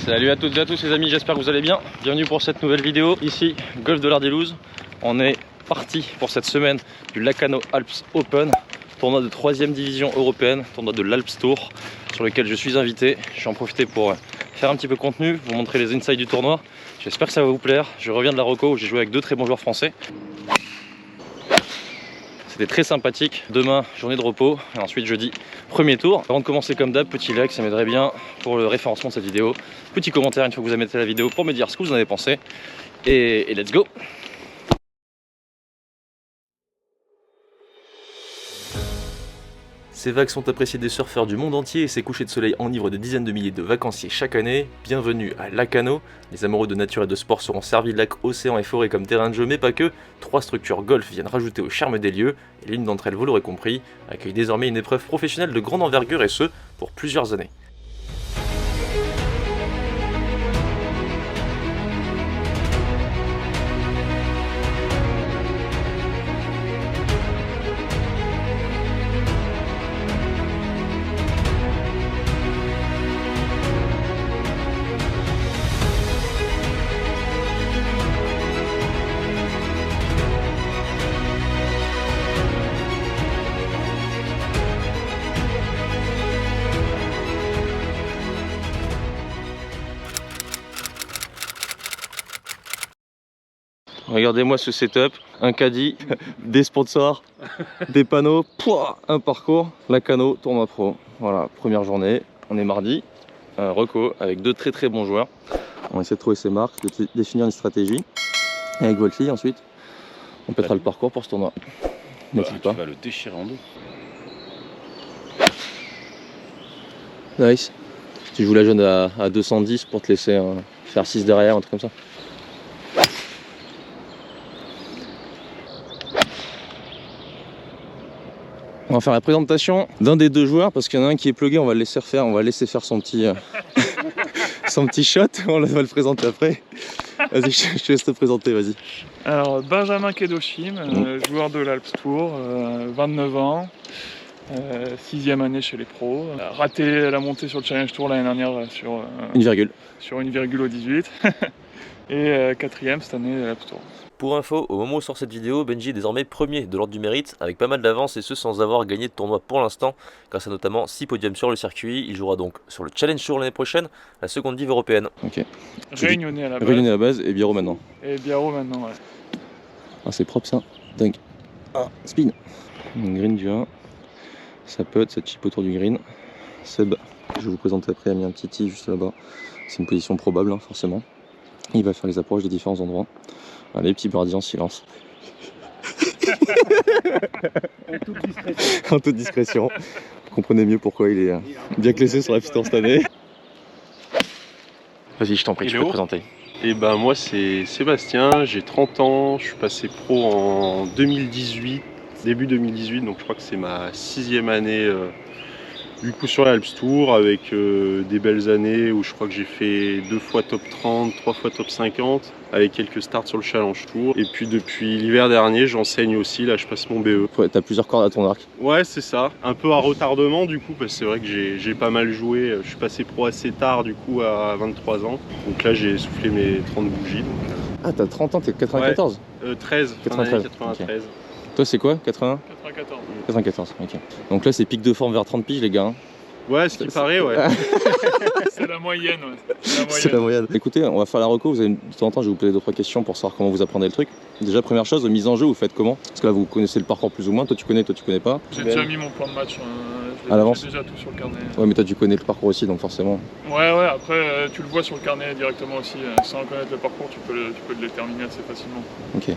Salut à toutes et à tous les amis, j'espère que vous allez bien. Bienvenue pour cette nouvelle vidéo. Ici, golf de l'Ardilouse. On est parti pour cette semaine du Lacanau Alps Open, tournoi de 3e division européenne, tournoi de l'Alps Tour, sur lequel je suis invité. Je vais en profiter pour faire un petit peu de contenu, vous montrer les insights du tournoi. J'espère que ça va vous plaire. Je reviens de la Reco où j'ai joué avec deux très bons joueurs français. C'était très sympathique. Demain, journée de repos. Et ensuite, jeudi, premier tour. Avant de commencer, comme d'hab, petit like, ça m'aiderait bien pour le référencement de cette vidéo. Petit commentaire une fois que vous avez metté la vidéo pour me dire ce que vous en avez pensé. Et let's go! Ces vagues sont appréciées des surfeurs du monde entier et ces couchers de soleil enivrent des dizaines de milliers de vacanciers chaque année. Bienvenue à Lacanau. Les amoureux de nature et de sport seront servis de lacs, océans et forêts comme terrain de jeu, mais pas que. 3 structures golf viennent rajouter au charme des lieux, et l'une d'entre elles, vous l'aurez compris, accueille désormais une épreuve professionnelle de grande envergure et ce, pour plusieurs années. Regardez-moi ce setup, un caddie, des sponsors, des panneaux, pouah, un parcours, Lacanau, tournoi pro. Voilà, première journée, on est mardi, un Reco avec deux très bons joueurs. On essaie de trouver ses marques, de définir une stratégie. Et avec Voltli ensuite, on pètera le parcours pour ce tournoi. N'est-il pas? Tu vas le déchirer en deux. Nice. Tu joues la jaune à 210 pour te laisser faire 6 derrière, un truc comme ça. On va faire la présentation d'un des deux joueurs parce qu'il y en a un qui est plugué, on va le laisser faire, son petit son petit shot, on va le présenter après. Vas-y, je te laisse te présenter, vas-y. Alors Benjamin Kedoshim, joueur de l'Alps Tour, 29 ans, 6e année chez les pros. Raté la montée sur le Challenge Tour l'année dernière sur une virgule au 18 et 4e cette année à l'Alps Tour. Pour info, au moment où sort cette vidéo, Benji est désormais premier de l'ordre du mérite, avec pas mal d'avance et ce sans avoir gagné de tournoi pour l'instant, grâce à notamment 6 podiums sur le circuit. Il jouera donc sur le Challenge Tour l'année prochaine, la seconde div européenne. Ok. Réunionnais à la base. Réunionnais à la base et Biarro maintenant. Et Biarro maintenant, ouais. Ah, c'est propre ça, dingue. Ah, spin. Green du 1, ça putt, ça chip autour du green. Seb, je vais vous présenter après, il a mis un petit tee juste là-bas. C'est une position probable, hein, forcément. Il va faire les approches des différents endroits. Allez, petit birdie en silence. En toute discrétion. Vous comprenez mieux pourquoi il est bien classé sur la piste cette année. Vas-y, je t'en prie, tu peux te présenter. Et ben moi c'est Sébastien, j'ai 30 ans, je suis passé pro en 2018, début 2018, donc je crois que c'est ma 6e année du coup sur l'Alps Tour avec des belles années où je crois que j'ai fait 2 fois top 30, 3 fois top 50 avec quelques starts sur le Challenge Tour. Et puis depuis l'hiver dernier j'enseigne aussi, là je passe mon BE. Ouais, t'as plusieurs cordes à ton arc. Ouais c'est ça, un peu à retardement du coup parce que c'est vrai que j'ai pas mal joué, je suis passé pro assez tard du coup à 23 ans. Donc là j'ai soufflé mes 30 bougies. Donc, Ah t'as 30 ans, t'es 94 ouais, 13, 93. 93. Okay. Toi c'est quoi, 80 94. 94, ok. Donc là c'est pic de forme vers 30 piges les gars. Ouais, ce qui paraît, ouais. C'est la moyenne, ouais. C'est la moyenne. Écoutez, on va faire la reco, vous avez de temps en temps, je vais vous poser 2-3 questions pour savoir comment vous apprenez le truc. Déjà, première chose, mise en jeu, vous faites comment? Parce que là, vous connaissez le parcours plus ou moins, toi tu connais pas. J'ai déjà mis mon plan de match, à l'avance. j'ai déjà tout sur le carnet. Ouais, mais toi tu connais le parcours aussi, donc forcément. Ouais, après, tu le vois sur le carnet directement aussi. Sans connaître le parcours, tu peux le déterminer assez facilement. Ok. Mais,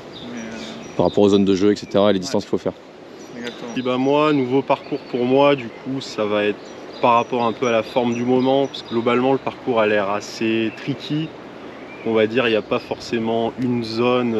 par rapport aux zones de jeu, etc., et les distances qu'il faut faire. Exactement. Et bah moi, nouveau parcours pour moi, du coup, ça va être par rapport un peu à la forme du moment, parce que globalement le parcours a l'air assez tricky. On va dire il n'y a pas forcément une zone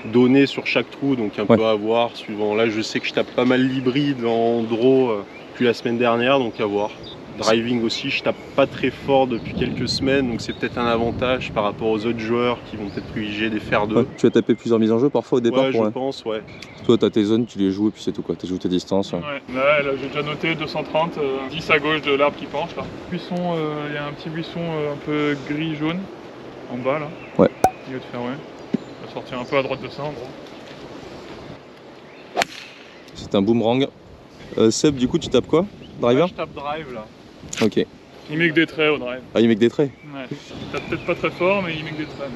donnée sur chaque trou, donc un peu à voir suivant. Là je sais que je tape pas mal l'hybride en draw depuis la semaine dernière, donc à voir. Driving aussi, je tape pas très fort depuis quelques semaines, donc c'est peut-être un avantage par rapport aux autres joueurs qui vont peut-être privilégier des fers 2. Ouais, tu as tapé plusieurs mises en jeu parfois au départ Ouais, pour je pense, ouais. Toi, tu as tes zones, tu les joues et puis c'est tout quoi. Tu joues tes distances. Ouais, là j'ai déjà noté 230, 10 à gauche de l'arbre qui penche là. Buisson, il y a un petit buisson un peu gris-jaune en bas là. Ouais. Milieu de fairway. On va sortir un peu à droite de ça en gros. C'est un boomerang. Seb, du coup, tu tapes quoi? Driver? Ouais, je tape drive là. Ok. Il met que des traits au drive. Ah, il met que des traits. Ouais. Il tape peut-être pas très fort, mais il met que des traits.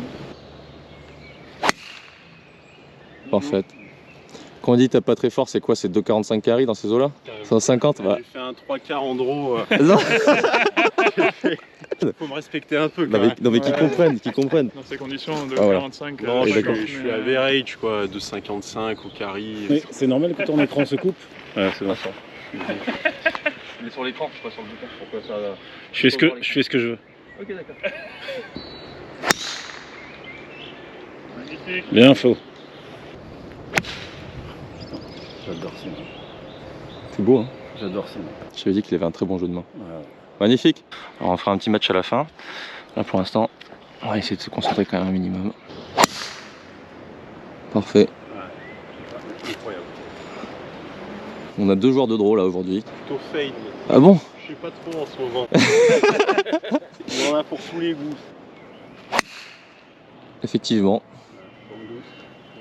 Parfait. Quand on dit tape pas très fort, c'est quoi? C'est 2,45 carry dans ces eaux-là? 150 J'ai fait un 3 quarts en draw. Non, Faut me respecter un peu. non, mais, non, mais qu'ils comprennent, qu'ils comprennent. Dans ces conditions de Ah, voilà. 45. Non, Et je d'accord. suis average quoi, de 55 au carry. Mais c'est normal que ton écran se coupe. Ouais, c'est bon. Mais sur l'écran, pas sur le bouton. Pourquoi ça? Je fais ce que je veux. Ok, d'accord. Magnifique. Bien faux. J'adore ça. C'est beau, hein? J'adore ça. Je t'avais dit qu'il avait un très bon jeu de main. Ouais. Magnifique. Alors on fera un petit match à la fin. Là pour l'instant, on va essayer de se concentrer quand même un minimum. Parfait. Incroyable. On a 2 joueurs de draw là aujourd'hui. Plutôt fade. Ah bon? Je sais pas trop en ce moment. Il y en a pour tous les goûts. Effectivement.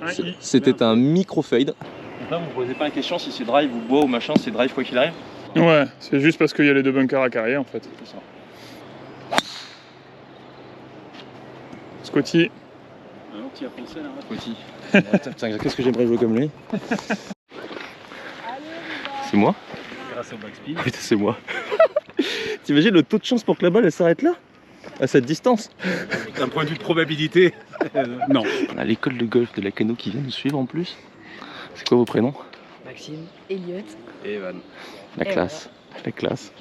Ouais, C'était un micro fade. Donc là vous ne posez pas la question si c'est drive ou bois ou machin, c'est drive quoi qu'il arrive. Ouais, c'est juste parce qu'il y a les 2 bunkers à carrière en fait. C'est ça. Scotty. Alors, tu y as pensé là? Petit. Putain, qu'est-ce que j'aimerais jouer comme lui? C'est moi? Grâce au backspin. Putain, c'est moi. T'imagines le taux de chance pour que la balle elle s'arrête là? À cette distance? D'un point de vue de probabilité, non. On a l'école de golf de la Cano qui vient nous suivre en plus. C'est quoi vos prénoms? Maxime, Elliot. Et Evan. La Et classe. La classe.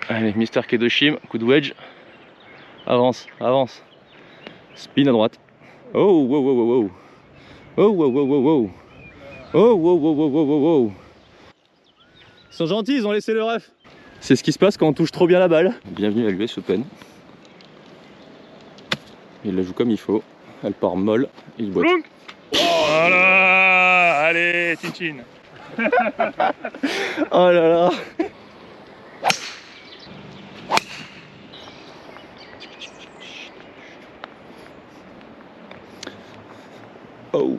Allez, Mister Kedoshim, coup de wedge. Avance, avance. Spin à droite. Oh, wow, wow, wow, wow. Oh, wow, wow, wow, wow. Oh, wow, wow, wow, wow, wow, wow. Ils sont gentils, ils ont laissé le ref. C'est ce qui se passe quand on touche trop bien la balle. Bienvenue à l'US Open. Il la joue comme il faut. Elle part molle, il boite. Plonk. Voilà. Allez, Tinchin. Oh là là. Oh.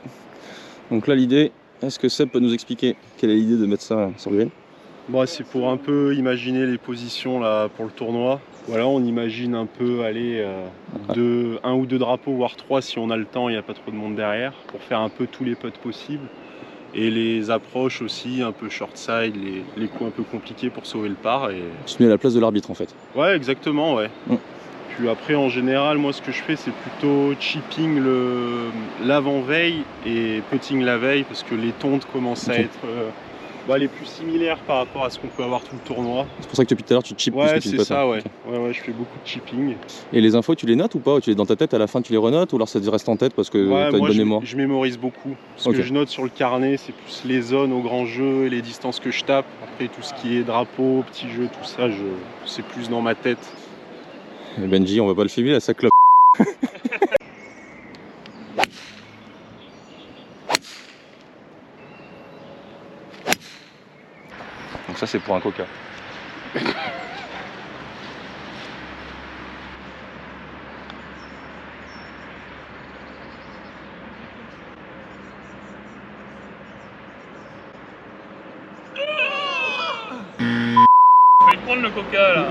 Donc là l'idée, est-ce que Seb peut nous expliquer quelle est l'idée de mettre ça sur le green? Bon, c'est pour un peu imaginer les positions là pour le tournoi. Voilà, on imagine un peu aller un ou deux drapeaux, voire 3 si on a le temps, il n'y a pas trop de monde derrière, pour faire un peu tous les putts possibles. Et les approches aussi, un peu short side, les coups un peu compliqués pour sauver le par. Et... Tu te mets à la place de l'arbitre en fait. Ouais, exactement, ouais. Mm. Puis après, en général, moi ce que je fais, c'est plutôt chipping l'avant-veille et putting la veille, parce que les tontes commencent à Ok. être les plus similaires par rapport à ce qu'on peut avoir tout le tournoi. C'est pour ça que depuis tout à l'heure tu chips plus Ouais, que tu c'est putt, ça, hein. ouais. Ok. Ouais, je fais beaucoup de chipping. Et les infos tu les notes ou pas? Tu les dans ta tête à la fin tu les renotes ou alors ça te reste en tête parce que Ouais, t'as une moi, bonne mémoire? je mémorise beaucoup. Ce Ok. que je note sur le carnet, c'est plus les zones au grand jeu et les distances que je tape. Après, tout ce qui est drapeau, petit jeu, tout ça, c'est plus dans ma tête. Et Benji, on va pas le filmer là, ça clope. Donc ça c'est pour un coca. Je vais prendre le coca là.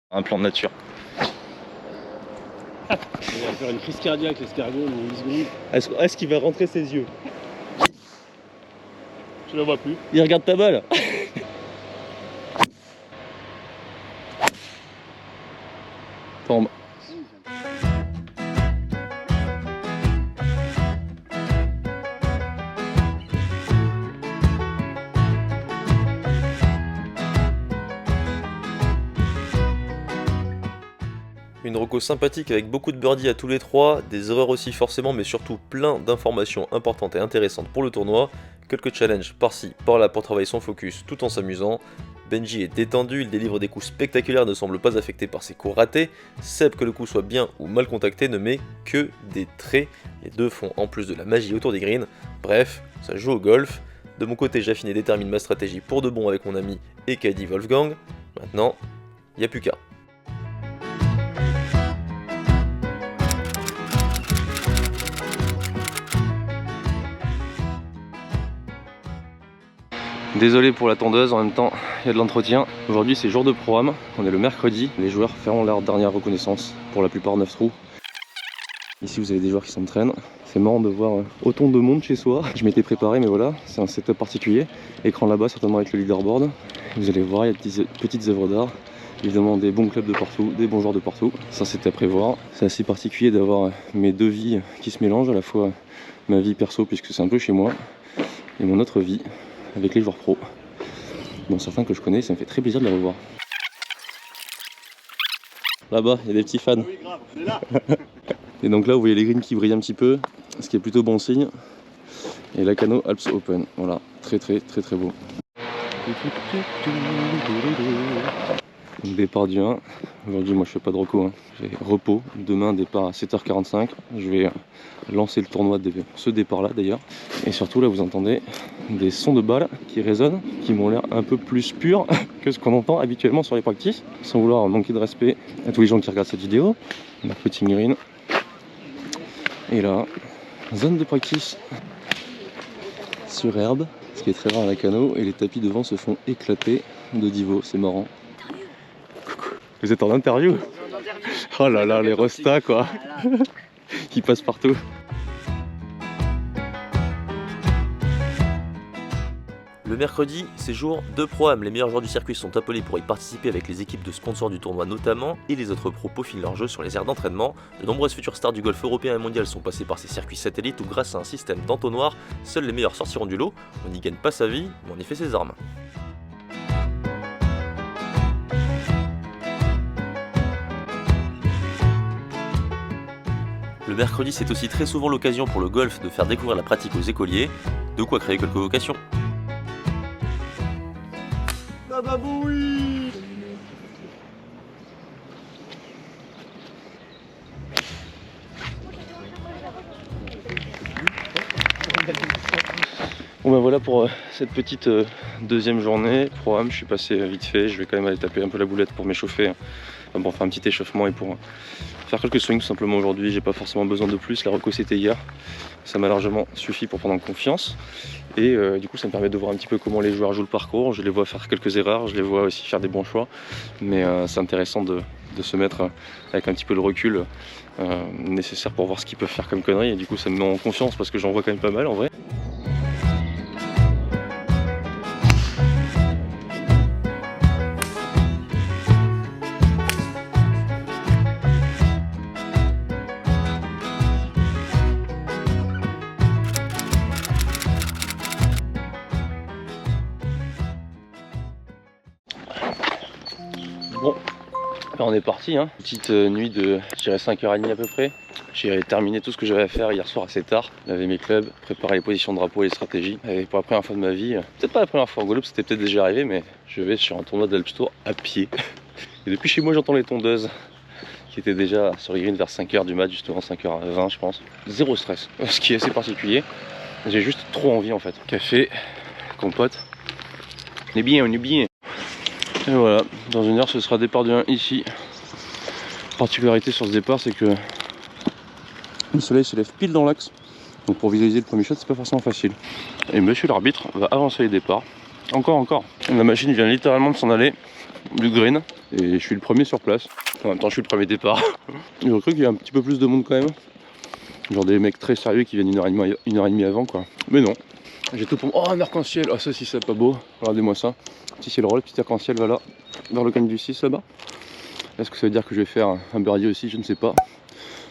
Un plan de nature. Il va faire une crise cardiaque, l'escargot, dans 8 secondes. Est-ce qu'il va rentrer ses yeux? Je la vois plus. Il regarde ta balle. Tombe. une reco sympathique avec beaucoup de birdies à tous les trois, des erreurs aussi forcément, mais surtout plein d'informations importantes et intéressantes pour le tournoi, quelques challenges par-ci, par-là pour travailler son focus tout en s'amusant. Benji est détendu, il délivre des coups spectaculaires, ne semble pas affecté par ses coups ratés. Seb, que le coup soit bien ou mal contacté, ne met que des traits. Les deux font en plus de la magie autour des greens. Bref, ça joue au golf. De mon côté, j'affine et détermine ma stratégie pour de bon avec mon ami et caddie Wolfgang. Maintenant, il n'y a plus qu'à. Désolé pour la tondeuse, en même temps il y a de l'entretien. Aujourd'hui c'est jour de programme, on est le mercredi. Les joueurs feront leur dernière reconnaissance, pour la plupart 9 trous. Ici vous avez des joueurs qui s'entraînent. C'est marrant de voir autant de monde chez soi. Je m'étais préparé mais voilà, c'est un setup particulier. Écran là-bas certainement avec le leaderboard. Vous allez voir, il y a des petites œuvres d'art. Évidemment des bons clubs de partout, des bons joueurs de partout. Ça c'est à prévoir. C'est assez particulier d'avoir mes deux vies qui se mélangent, à la fois ma vie perso puisque c'est un peu chez moi, et mon autre vie avec les joueurs pros, dont certains que je connais, ça me fait très plaisir de les revoir. Là-bas, il y a des petits fans. Oui, grave, c'est là. Et donc là, vous voyez les greens qui brillent un petit peu, ce qui est plutôt bon signe. Et Lacano Alps Open, voilà, très beau. Donc, départ du 1. Aujourd'hui, moi je fais pas de reco, hein. J'ai repos. Demain, départ à 7h45. Je vais lancer le tournoi de ce départ-là d'ailleurs. Et surtout, là, vous entendez des sons de balles qui résonnent, qui m'ont l'air un peu plus purs que ce qu'on entend habituellement sur les practices. Sans vouloir manquer de respect à tous les gens qui regardent cette vidéo. On a putting green. Et là, zone de practice sur herbe, ce qui est très rare à Lacano. Et les tapis devant se font éclater de divo, c'est marrant. Vous êtes en interview? Oh là là, les restas quoi. Qui passent partout. Le mercredi, c'est jour de pro-am. Les meilleurs joueurs du circuit sont appelés pour y participer avec les équipes de sponsors du tournoi notamment, et les autres pros peaufinent leur jeu sur les aires d'entraînement. De nombreuses futures stars du golf européen et mondial sont passées par ces circuits satellites où grâce à un système d'entonnoir, seuls les meilleurs sortiront du lot. On n'y gagne pas sa vie, mais on y fait ses armes. Le mercredi, c'est aussi très souvent l'occasion pour le golf de faire découvrir la pratique aux écoliers, de quoi créer quelques vocations. Ah bah oui. Bon ben voilà pour cette petite deuxième journée. Programme, je suis passé vite fait, je vais quand même aller taper un peu la boulette pour m'échauffer. Enfin, pour faire un petit échauffement et pour faire quelques swings tout simplement aujourd'hui. J'ai pas forcément besoin de plus, la reco c'était hier. Ça m'a largement suffi pour prendre confiance. Et du coup ça me permet de voir un petit peu comment les joueurs jouent le parcours. Je les vois faire quelques erreurs, je les vois aussi faire des bons choix. Mais c'est intéressant de se mettre avec un petit peu de recul nécessaire pour voir ce qu'ils peuvent faire comme conneries. Et du coup ça me met en confiance parce que j'en vois quand même pas mal en vrai. Bon, là on est parti, hein. Petite nuit de, je dirais 5h30 à peu près. J'ai terminé tout ce que j'avais à faire hier soir assez tard. Laver mes clubs, préparer les positions de drapeau et les stratégies. Et pour la première fois de ma vie, peut-être pas la première fois en Guadeloupe, c'était peut-être déjà arrivé, mais je vais sur un tournoi d'Alps Tour à pied. Et depuis chez moi, j'entends les tondeuses qui étaient déjà sur les greens vers 5h du mat, justement 5h20 je pense. Zéro stress, ce qui est assez particulier. J'ai juste trop envie en fait. Café, compote. On est bien, on est bien. Et voilà, dans une heure ce sera départ du 1 ici. Particularité sur ce départ, c'est que le soleil se lève pile dans l'axe. Donc pour visualiser le premier shot, c'est pas forcément facile. Et monsieur l'arbitre va avancer les départs. Encore. La machine vient littéralement de s'en aller du green. Et je suis le premier sur place. En même temps, je suis le premier départ. J'aurais cru qu'il y a un petit peu plus de monde quand même. Genre des mecs très sérieux qui viennent une heure et demie avant quoi. Mais non. J'ai tout pour moi. Oh un arc-en-ciel. Oh ça si c'est pas beau. Regardez-moi ça. Petit ciel roll, petit arc-en-ciel voilà. Vers le coin du 6 là-bas. Est-ce que ça veut dire que je vais faire un birdie aussi? Je ne sais pas.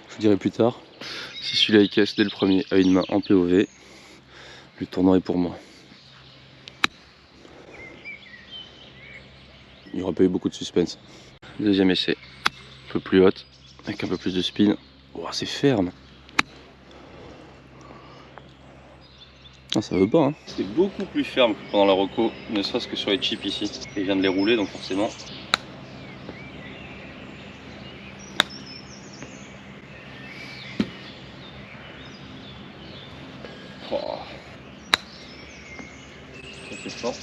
Je vous dirai plus tard. Si celui-là il casse dès le premier à une main en POV, le tournoi est pour moi. Il n'y aura pas eu beaucoup de suspense. Deuxième essai. Un peu plus haute. avec un peu plus de spin. Oh, c'est ferme. Ah, ça veut pas, hein. C'est beaucoup plus ferme que pendant la reco, ne serait-ce que sur les chips ici. Et il vient de les rouler, donc forcément. Oh. Ça fait fort.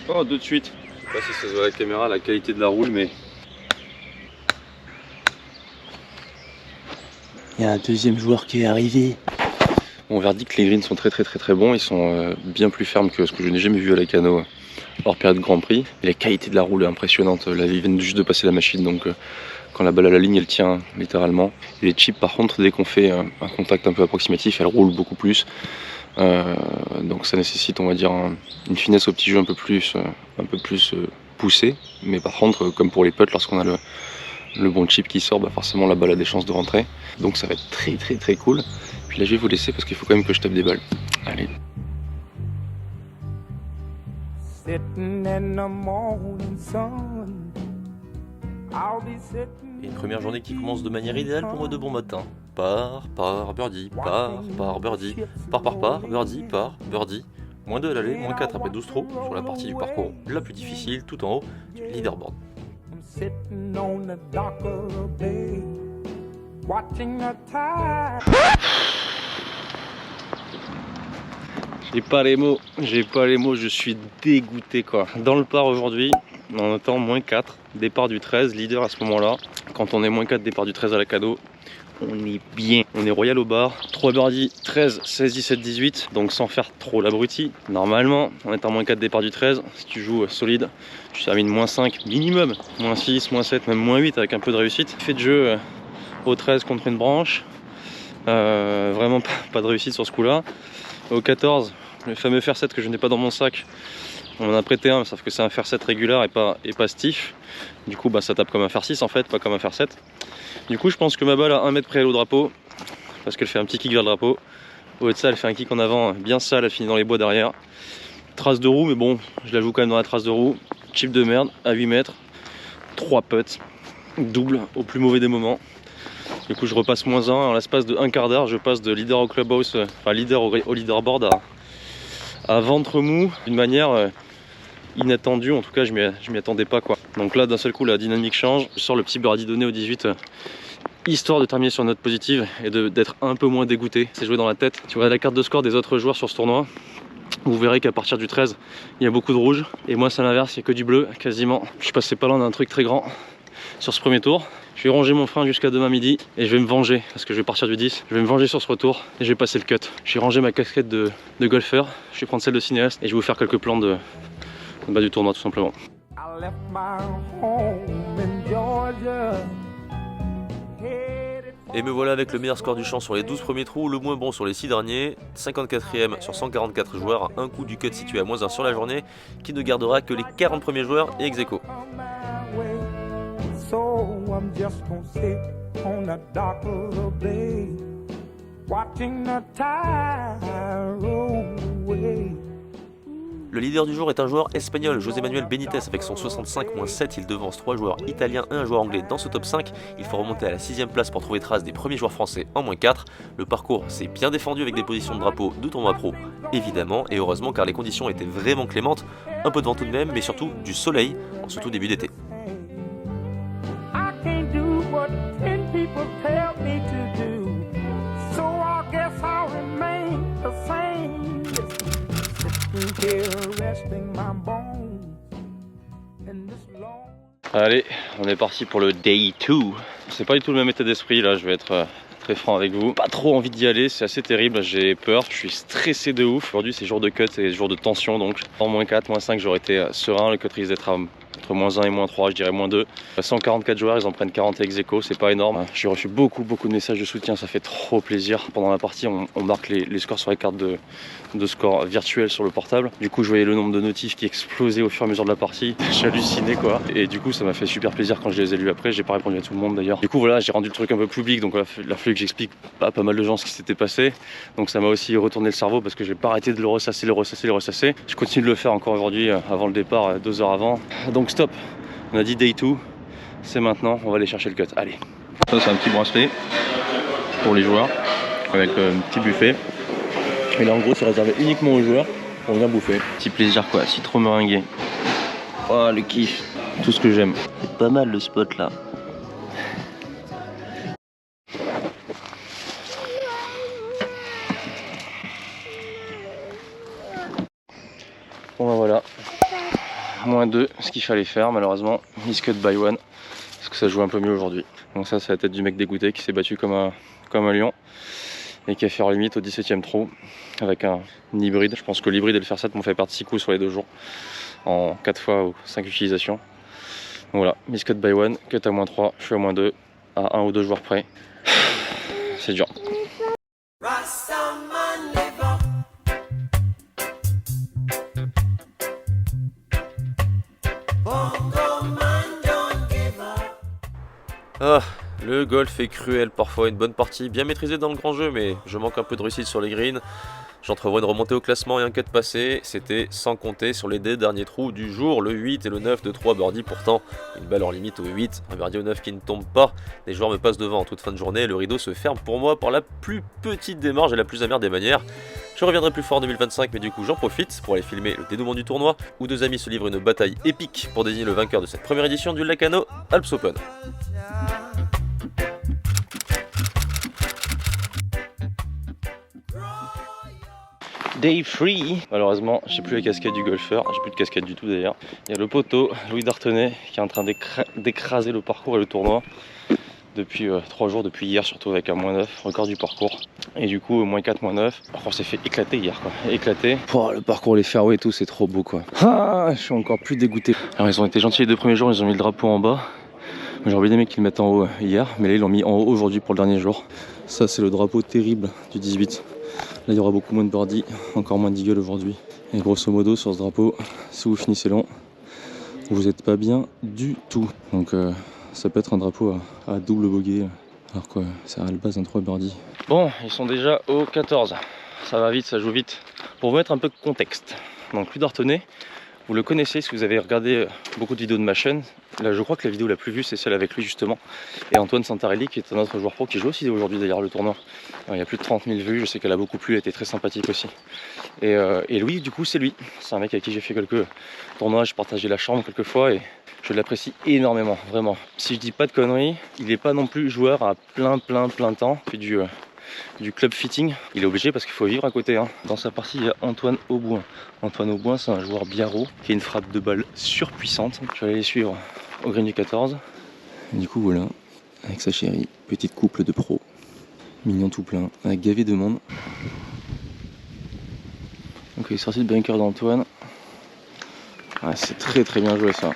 Oh, deux de suite. Je sais pas si ça se voit à la caméra, la qualité de la roule, mais... Il y a un deuxième joueur qui est arrivé. Bon, verdict, les greens sont très bons. Ils sont bien plus fermes que ce que je n'ai jamais vu à la Lacano hors période Grand Prix. Et la qualité de la roule est impressionnante. Là, ils viennent juste de passer la machine, donc quand la balle à la ligne, elle tient littéralement. Et les chips, par contre, dès qu'on fait un contact un peu approximatif, elles roulent beaucoup plus. Donc ça nécessite, on va dire, une finesse au petit jeu un peu plus poussée. Mais par contre, comme pour les putts, lorsqu'on a le bon chip qui sort, bah forcément la balle a des chances de rentrer. Donc ça va être très cool. Puis là je vais vous laisser parce qu'il faut quand même que je tape des balles. Allez. Et une première journée qui commence de manière idéale pour moi de bon matin. Par birdie, par birdie, par birdie, par birdie. Moins 2 à l'aller, moins 4 après 12 trous sur la partie du parcours la plus difficile, tout en haut du leaderboard. J'ai pas les mots, je suis dégoûté quoi. Dans le par aujourd'hui, on attend moins 4, départ du 13, leader à ce moment-là. Quand on est moins 4, départ du 13 à la Lacano, on est bien. On est royal au bar, 3 birdies, 13, 16, 17, 18, donc sans faire trop l'abruti. Normalement, on est en moins 4, départ du 13, si tu joues solide, tu termines moins 5 minimum, moins 6, moins 7, même moins 8 avec un peu de réussite. Fait de jeu au 13 contre une branche, vraiment pas de réussite sur ce coup-là. Au 14, le fameux fer 7 que je n'ai pas dans mon sac, on en a prêté un, sauf que c'est un fer 7 régulier et pas stiff. Du coup, bah, ça tape comme un fer 6 en fait, pas comme un fer 7. Du coup, je pense que ma balle a 1 mètre près au drapeau, parce qu'elle fait un petit kick vers le drapeau. Au haut de ça, elle fait un kick en avant bien sale, elle finit dans les bois derrière. Trace de roue, mais bon, je la joue quand même dans la trace de roue. Chip de merde à 8 mètres, 3 putts, double au plus mauvais des moments. Du coup, je repasse moins 1. En l'espace de un quart d'heure, je passe de leader au clubhouse, enfin leader au leaderboard à ventre mou d'une manière inattendue. En tout cas, je m'y attendais pas quoi. Donc là, d'un seul coup, la dynamique change. Je sors le petit birdie donné au 18, histoire de terminer sur une note positive et d'être un peu moins dégoûté. C'est joué dans la tête. Tu vois la carte de score des autres joueurs sur ce tournoi. Vous verrez qu'à partir du 13, il y a beaucoup de rouge. Et moi, c'est l'inverse, il n'y a que du bleu quasiment. Je suis passé pas loin d'un truc très grand sur ce premier tour. Je vais ranger mon frein jusqu'à demain midi et je vais me venger parce que je vais partir du 10. Je vais me venger sur ce retour et je vais passer le cut. Je vais ranger ma casquette de golfeur, je vais prendre celle de cinéaste et je vais vous faire quelques plans du tournoi tout simplement. Et me voilà avec le meilleur score du champ sur les 12 premiers trous, le moins bon sur les 6 derniers, 54e sur 144 joueurs, un coup du cut situé à moins 1 sur la journée, qui ne gardera que les 40 premiers joueurs et ex-aequo. Le leader du jour est un joueur espagnol, José Manuel Benítez, avec son 65-7, il devance 3 joueurs italiens et un joueur anglais dans ce top 5. Il faut remonter à la 6ème place pour trouver trace des premiers joueurs français en moins 4. Le parcours s'est bien défendu avec des positions de drapeau de tournoi pro, évidemment, et heureusement car les conditions étaient vraiment clémentes, un peu de vent tout de même, mais surtout du soleil en ce tout début d'été. Allez, on est parti pour le day 2. C'est pas du tout le même état d'esprit là, je vais être très franc avec vous. Pas trop envie d'y aller, c'est assez terrible, j'ai peur, je suis stressé de ouf. Aujourd'hui c'est jour de cut, c'est jour de tension donc. En moins 4, moins 5 j'aurais été serein, le cut risque d'être entre moins 1 et moins 3, je dirais moins 2. 144 joueurs, ils en prennent 40 ex-aequo, c'est pas énorme. J'ai reçu beaucoup de messages de soutien, ça fait trop plaisir. Pendant la partie, on marque les scores sur les cartes de score virtuelles sur le portable. Du coup, je voyais le nombre de notifs qui explosait au fur et à mesure de la partie. J'hallucinais quoi. Et du coup, ça m'a fait super plaisir quand je les ai lus après. J'ai pas répondu à tout le monde d'ailleurs. Du coup, voilà, j'ai rendu le truc un peu public, donc il a fallu que j'explique à pas mal de gens ce qui s'était passé. Donc ça m'a aussi retourné le cerveau parce que j'ai pas arrêté de le ressasser. Je continue de le faire encore aujourd'hui avant le départ, 2 heures avant. Donc stop, on a dit day 2. c'est maintenant, on va aller chercher le cut. Allez. Ça c'est un petit bracelet pour les joueurs avec un petit buffet. Et là en gros c'est réservé uniquement aux joueurs pour venir bouffer. Petit plaisir quoi, citron meringué. Oh le kiff, tout ce que j'aime. C'est pas mal le spot là. Bon ben voilà, -2, ce qu'il fallait faire malheureusement, miss cut by one, parce que ça joue un peu mieux aujourd'hui. Donc ça c'est la tête du mec dégoûté qui s'est battu comme un lion et qui a fait en limite au 17ème trou avec un hybride. Je pense que l'hybride et le Fer7 m'ont fait perdre 6 coups sur les 2 jours en 4 fois ou 5 utilisations. Donc voilà, miss cut by one, cut à -3, je suis à -2 à 1 ou 2 joueurs près. C'est dur. Ah, le golf est cruel parfois, une bonne partie bien maîtrisée dans le grand jeu, mais je manque un peu de réussite sur les greens. J'entrevois une remontée au classement et un cut passé, c'était sans compter sur les 2 derniers trous du jour, le 8 et le 9 de 3 birdies pourtant, une balle en limite au 8, un birdie au 9 qui ne tombe pas, les joueurs me passent devant en toute fin de journée et le rideau se ferme pour moi par la plus petite des marges et la plus amère des manières. Je reviendrai plus fort en 2025 mais du coup j'en profite pour aller filmer le dénouement du tournoi où 2 amis se livrent une bataille épique pour désigner le vainqueur de cette première édition du Lacano Alps Open. Day 3. Malheureusement, j'ai plus la casquette du golfeur, j'ai plus de casquette du tout d'ailleurs. Il y a le poteau, Louis Dartenay, qui est en train d'écraser le parcours et le tournoi depuis 3 jours, depuis hier surtout avec un -9, record du parcours. Et du coup, -4, -9, le parcours s'est fait éclater hier quoi, éclaté. Oh, le parcours, les fairways et tout, c'est trop beau quoi. Ah, je suis encore plus dégoûté. Alors ils ont été gentils les 2 premiers jours, ils ont mis le drapeau en bas. J'ai oublié des mecs qui le mettent en haut hier, mais là ils l'ont mis en haut aujourd'hui pour le dernier jour. Ça c'est le drapeau terrible du 18. Là il y aura beaucoup moins de birdie, encore moins d'eagle aujourd'hui. Et grosso modo sur ce drapeau, si vous finissez long, vous n'êtes pas bien du tout. Donc ça peut être un drapeau à double bogey. Alors quoi, c'est à la base un 3 birdie. Bon, ils sont déjà au 14. Ça va vite, ça joue vite. Pour vous mettre un peu de contexte. Donc Louis Dartenay, vous le connaissez si vous avez regardé beaucoup de vidéos de ma chaîne. Là, je crois que la vidéo la plus vue, c'est celle avec lui justement. Et Antoine Santarelli, qui est un autre joueur pro qui joue aussi aujourd'hui d'ailleurs le tournoi. Il y a plus de 30 000 vues, je sais qu'elle a beaucoup plu, elle était très sympathique aussi. Et Louis, du coup, c'est lui. C'est un mec avec qui j'ai fait quelques tournois, j'ai partagé la chambre quelques fois et je l'apprécie énormément, vraiment. Si je dis pas de conneries, il n'est pas non plus joueur à plein temps. Il fait du club fitting, il est obligé parce qu'il faut vivre à côté. Hein. Dans sa partie, il y a Antoine Auboin. Antoine Auboin, c'est un joueur biarro qui a une frappe de balle surpuissante. Je vais aller les suivre au green du 14. Et du coup, voilà, avec sa chérie, petite couple de pros, mignon tout plein, avec gavé de monde. Donc, il est sorti de bunker d'Antoine. Ouais, c'est très bien joué ça.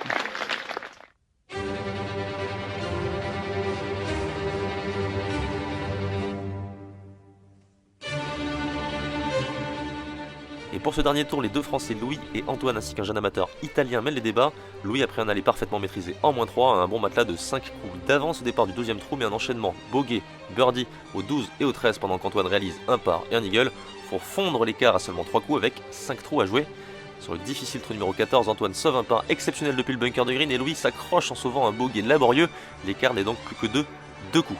Et pour ce dernier tour, les 2 Français Louis et Antoine ainsi qu'un jeune amateur italien mènent les débats. Louis, après un aller parfaitement maîtrisé en -3, a un bon matelas de 5 coups d'avance au départ du 12e trou, mais un enchaînement bogey, birdie au 12 et au 13 pendant qu'Antoine réalise un par et un eagle pour fondre l'écart à seulement 3 coups avec 5 trous à jouer. Sur le difficile trou numéro 14, Antoine sauve un par exceptionnel depuis le bunker de green et Louis s'accroche en sauvant un bogey laborieux. L'écart n'est donc plus que de 2 coups.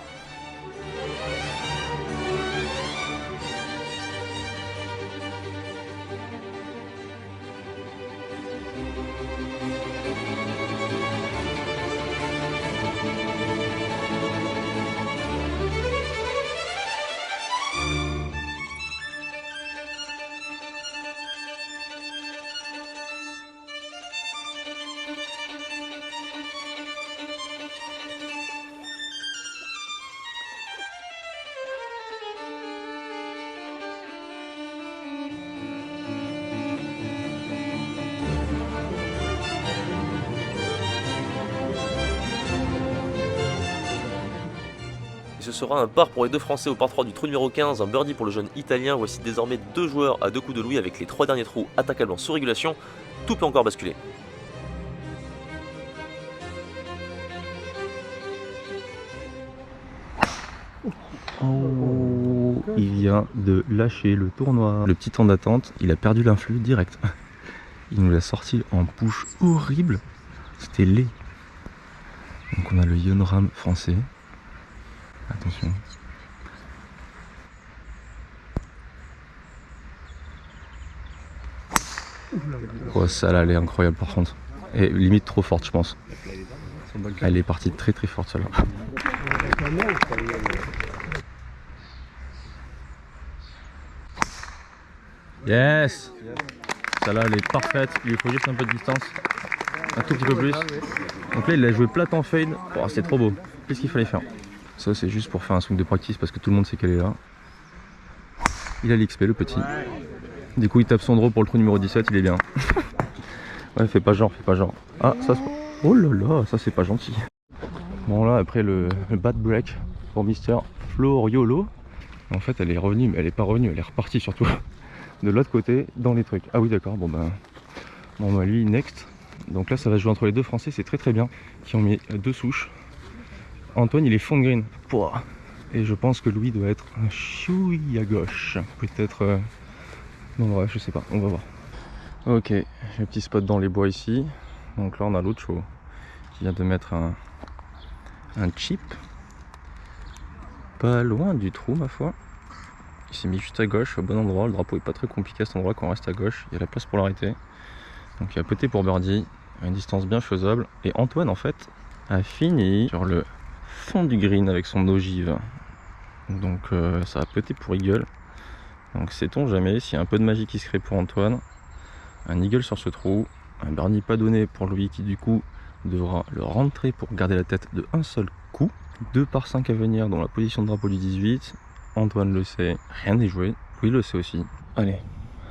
Et ce sera un par pour les 2 Français au par 3 du trou numéro 15, un birdie pour le jeune Italien. Voici désormais 2 joueurs à 2 coups de Louis avec les 3 derniers trous attaquables en sous-régulation. Tout peut encore basculer. Oh, il vient de lâcher le tournoi. Le petit temps d'attente, il a perdu l'influx direct. Il nous l'a sorti en push horrible. C'était laid. Donc on a le Yonram français. Attention. Oh, ça là, elle est incroyable par contre. Et limite trop forte, je pense. Elle est partie très très forte celle-là. Yes! Celle-là elle est parfaite, il lui faut juste un peu de distance. Un tout petit peu plus. Donc là il a joué plate en fade. Oh, c'est trop beau. Qu'est-ce qu'il fallait faire? Ça c'est juste pour faire un swing de practice parce que tout le monde sait qu'elle est là. Il a l'XP le petit. Du coup il tape son draw pour le trou numéro 17, il est bien. Ouais, fais pas genre, fais pas genre. Ah ça se... Oh là là, ça c'est pas gentil. Bon là après le bad break pour Mister Floriolo. En fait elle est revenue, mais elle est pas revenue, elle est repartie surtout. De l'autre côté dans les trucs. Ah oui d'accord, bon bah lui next. Donc là ça va jouer entre les deux français, c'est très très bien. Qui ont mis deux souches. Antoine il est fond de green. Pouah. Et je pense que Louis doit être un chouille à gauche. Peut-être... Non ouais, je sais pas, on va voir. Ok, j'ai un petit spot dans les bois ici. Donc là on a l'autre show qui vient de mettre un chip. Pas loin du trou ma foi. Il s'est mis juste à gauche, au bon endroit. Le drapeau est pas très compliqué à cet endroit quand on reste à gauche. Il y a la place pour l'arrêter. Donc il a pété pour birdie, à une distance bien faisable. Et Antoine en fait a fini sur le fond du green avec son ogive. Donc ça a pété pour eagle. Donc sait-on jamais s'il y a un peu de magie qui se crée pour Antoine. Un eagle sur ce trou. Un birdie pas donné pour Louis qui du coup devra le rentrer pour garder la tête de un seul coup. 2 par 5 à venir dans la position de drapeau du 18. Antoine le sait, rien n'est joué. Louis le sait aussi. Allez,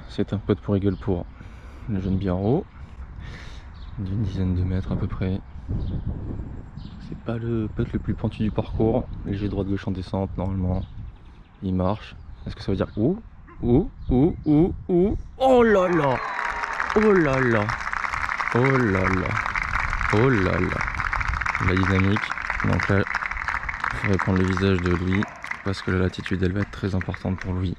c'est un putt pour eagle pour le jeune Biarro. D'une dizaine de mètres à peu près. C'est pas le putt le plus pentu du parcours. Léger droite gauche en descente normalement. Il marche. Est-ce que ça veut dire ouh? Oh là là! Oh là là! Oh là là! Oh là là! La dynamique. Donc là, il faudrait prendre le visage de Louis. Parce que la latitude elle va être très importante pour Louis.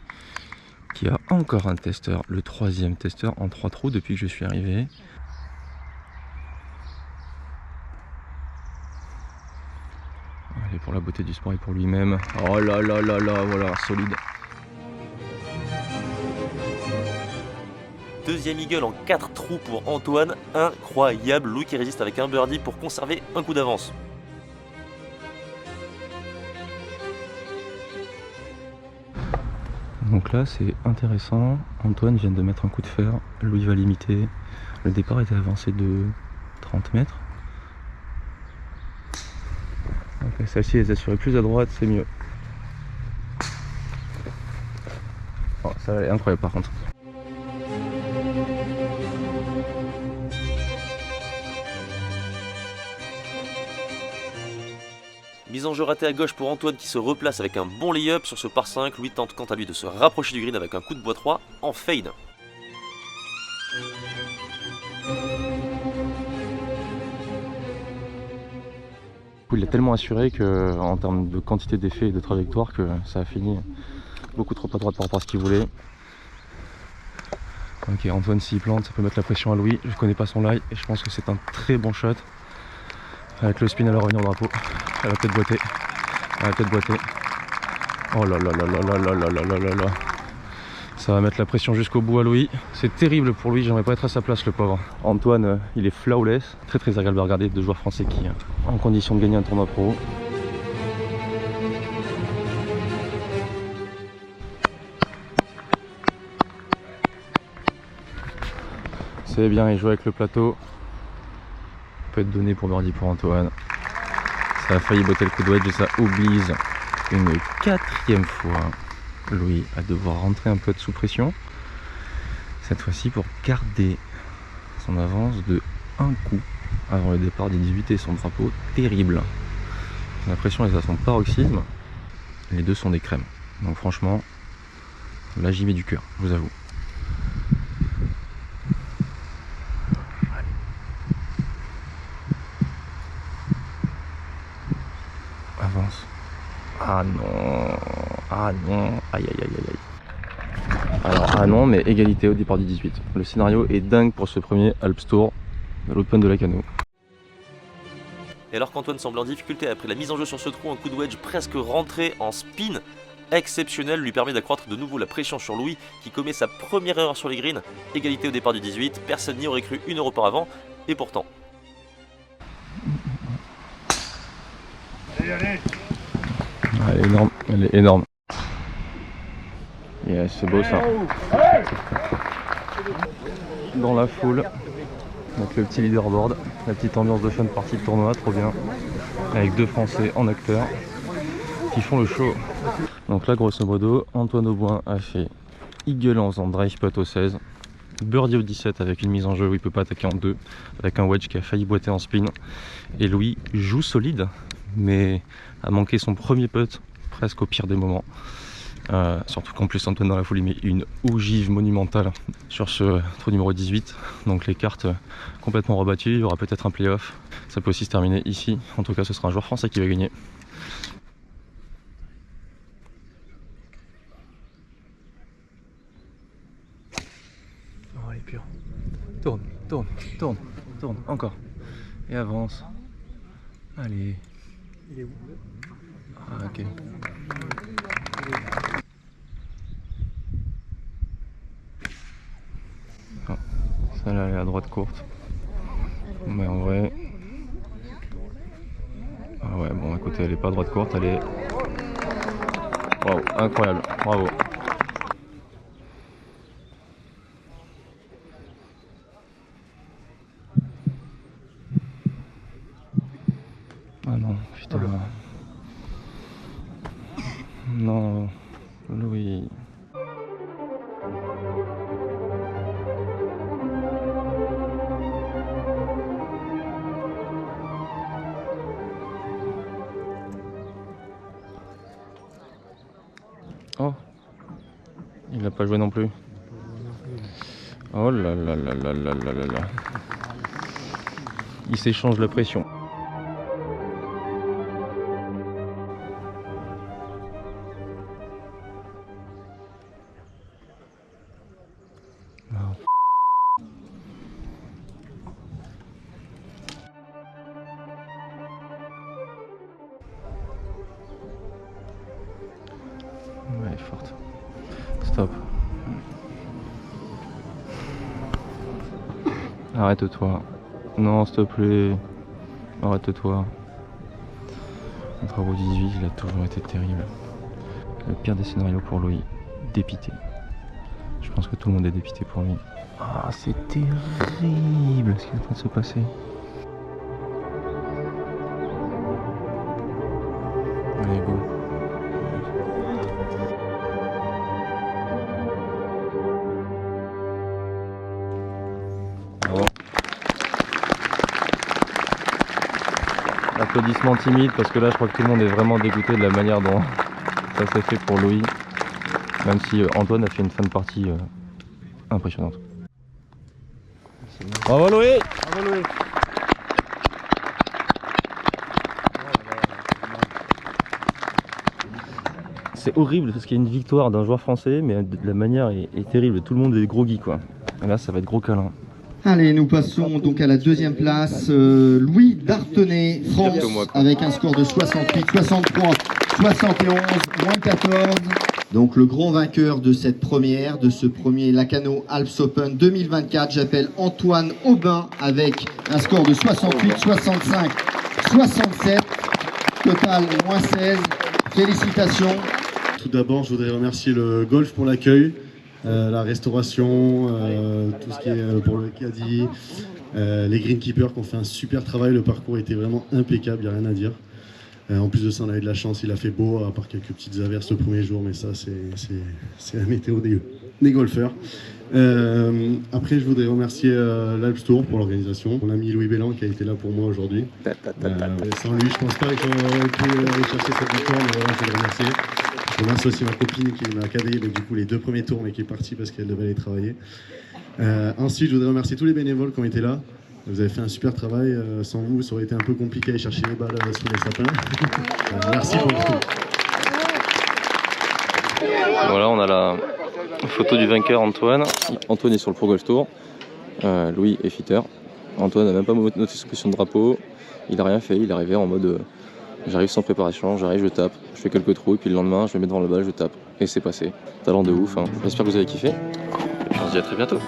Qui a encore un testeur. Le 3e testeur en 3 trous depuis que je suis arrivé. Allez, pour la beauté du sport et pour lui-même. Oh là là là là, voilà, solide. Deuxième eagle en 4 trous pour Antoine, incroyable. Louis qui résiste avec un birdie pour conserver un coup d'avance. Donc là c'est intéressant, Antoine vient de mettre un coup de fer, Louis va l'imiter. Le départ était avancé de 30 mètres. Ok, celle-ci est assurée plus à droite, c'est mieux. Oh, ça est incroyable par contre. Mise en jeu ratée à gauche pour Antoine qui se replace avec un bon lay-up sur ce par 5. Louis tente quant à lui de se rapprocher du green avec un coup de bois 3 en fade. Il l'a tellement assuré que, en termes de quantité d'effets et de trajectoire, que ça a fini beaucoup trop à droite par rapport à ce qu'il voulait. Ok, Antoine s'il plante, ça peut mettre la pression à Louis. Je connais pas son lie et je pense que c'est un très bon shot. Avec le spin à la revenir au drapeau. Elle va peut-être boiter. Elle va peut-être boiter. Oh là là là là là là là là là là. Ça va mettre la pression jusqu'au bout à Louis. C'est terrible pour lui, j'aimerais pas être à sa place le pauvre. Antoine, il est flawless. Très très agréable à regarder, deux joueurs français qui en condition de gagner un tournoi pro. C'est bien, il joue avec le plateau. Peut être donné pour birdie pour Antoine. Ça a failli botter le coup de wedge et ça oblige une 4e fois Louis à devoir rentrer un peu sous pression. Cette fois-ci pour garder son avance de un coup avant le départ des 18 et son drapeau terrible. La pression est à son paroxysme. Les deux sont des crèmes. Donc franchement, là j'y mets du cœur, je vous avoue. Avance. Ah non. Ah non. Aïe aïe aïe aïe aïe. Alors ah non, mais égalité au départ du 18. Le scénario est dingue pour ce premier Alps Tour de l'Open de Lacano. Et alors qu'Antoine semble en difficulté après la mise en jeu sur ce trou, un coup de wedge presque rentré en spin exceptionnel lui permet d'accroître de nouveau la pression sur Louis qui commet sa première erreur sur les greens. Égalité au départ du 18, personne n'y aurait cru 1 heure auparavant, et pourtant. Elle est énorme, elle est énorme. Yes, c'est beau ça. Dans la foule, avec le petit leaderboard, la petite ambiance de fun partie de tournoi, trop bien. Avec 2 Français en acteur qui font le show. Donc là, grosso modo, Antoine Auboin a fait eagle en faisant drive putt au 16, birdie au 17 avec une mise en jeu où il peut pas attaquer en 2, avec un wedge qui a failli boiter en spin. Et Louis joue solide, mais a manqué son premier putt presque au pire des moments. Surtout qu'en plus Antoine dans la foule il met une ogive monumentale sur ce trou numéro 18. Donc les cartes complètement rebattues, il y aura peut-être un playoff. Ça peut aussi se terminer ici. En tout cas ce sera un joueur français qui va gagner. Oh elle est pure. Tourne, tourne, tourne, tourne, encore. Et avance. Allez. Il est où? Ah ok. Ah, celle-là elle est à droite courte. Mais en vrai. Ah ouais bon écoutez elle est pas à droite courte, elle est. Waouh, incroyable, bravo. Ah non, putain. Non, Louis. Oh, il n'a pas joué non plus. Oh là là là là là là là là. Il s'échange la pression. Ouais, elle est forte. Stop. Arrête-toi. Non, s'il te plaît. Arrête-toi. Le travaux 18, il a toujours été terrible. Le pire des scénarios pour Louis. Dépité. Je pense que tout le monde est dépité pour lui. Ah, c'est terrible ce qui est en train de se passer. Allez, go. Bravo. Applaudissements timides parce que là je crois que tout le monde est vraiment dégoûté de la manière dont ça s'est fait pour Louis. Même si Antoine a fait une fin de partie impressionnante. Bravo Louis! Bravo Louis! C'est horrible parce qu'il y a une victoire d'un joueur français, mais la manière est terrible. Tout le monde est groggy quoi. Et là ça va être gros câlin. Allez, nous passons donc à la deuxième place. Louis Dartenay, France, avec un score de 68, 63, 71, moins 14. Donc le grand vainqueur de cette première, de ce premier Lacano Alps Open 2024, j'appelle Antoine Auboin avec un score de 68, 65, 67, total moins 16. Félicitations. Tout d'abord, je voudrais remercier le golf pour l'accueil, la restauration, tout ce qui est pour le caddie, les greenkeepers qui ont fait un super travail. Le parcours était vraiment impeccable, il n'y a rien à dire. En plus de ça, on avait de la chance, il a fait beau, à part quelques petites averses le premier jour, mais ça, c'est la météo des golfeurs. Après, je voudrais remercier l'Alps Tour pour l'organisation. Mon ami Louis Bellan qui a été là pour moi aujourd'hui. Sans lui, je pense pas que j'aurais pu aller chercher cette victoire, mais voilà, je veux le remercier. Je remercie aussi ma copine qui m'a cadré du coup les 2 premiers tours, mais qui est partie parce qu'elle devait aller travailler. Ensuite, je voudrais remercier tous les bénévoles qui ont été là. Vous avez fait un super travail. Sans vous, ça aurait été un peu compliqué à aller chercher les balles sous les sapins. Merci pour tout. Voilà, on a la photo du vainqueur Antoine. Antoine est sur le Pro Golf Tour. Louis est fitter. Antoine n'a même pas noté son position de drapeau. Il a rien fait, il est arrivé en mode j'arrive sans préparation, j'arrive, je tape, je fais quelques trous et puis le lendemain je me mets devant le bal, je tape. Et c'est passé. Talent de ouf, hein. J'espère que vous avez kiffé. Et puis on se dit à très bientôt.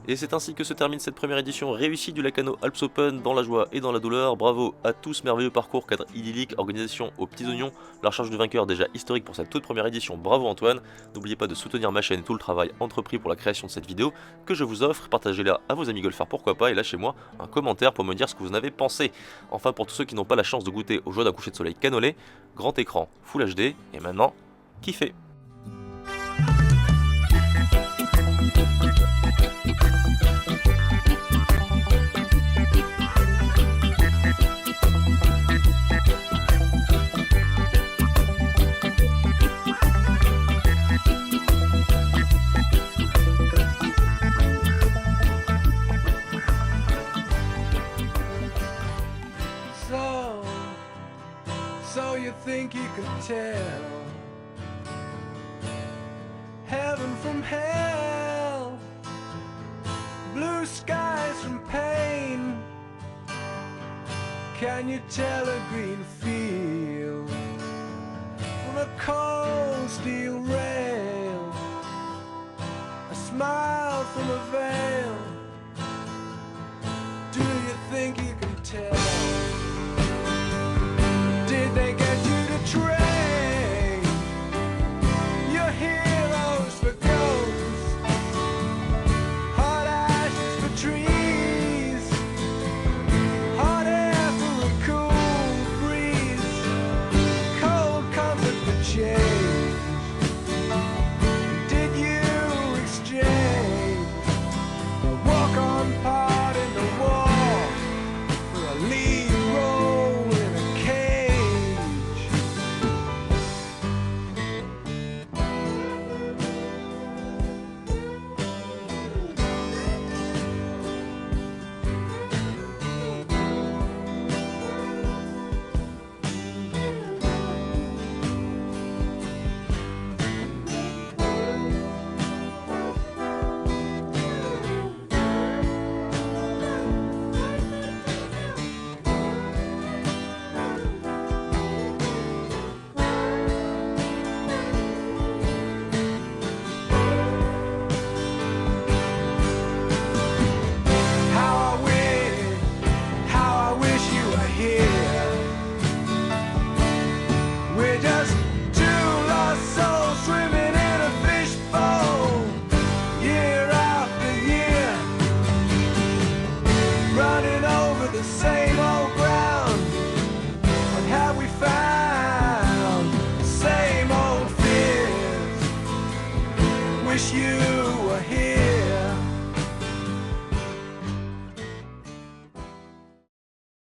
Et c'est ainsi que se termine cette première édition réussie du Lacano Alps Open dans la joie et dans la douleur. Bravo à tous, merveilleux parcours, cadre idyllique, organisation aux petits oignons, la recherche du vainqueur déjà historique pour cette toute première édition. Bravo Antoine. N'oubliez pas de soutenir ma chaîne et tout le travail entrepris pour la création de cette vidéo que je vous offre. Partagez-la à vos amis golfeurs, pourquoi pas, et lâchez-moi un commentaire pour me dire ce que vous en avez pensé. Enfin, pour tous ceux qui n'ont pas la chance de goûter aux joies d'un coucher de soleil canolé, grand écran, Full HD, et maintenant, kiffez. So you think you could tell heaven from hell, blue skies from pain? Can you tell a green field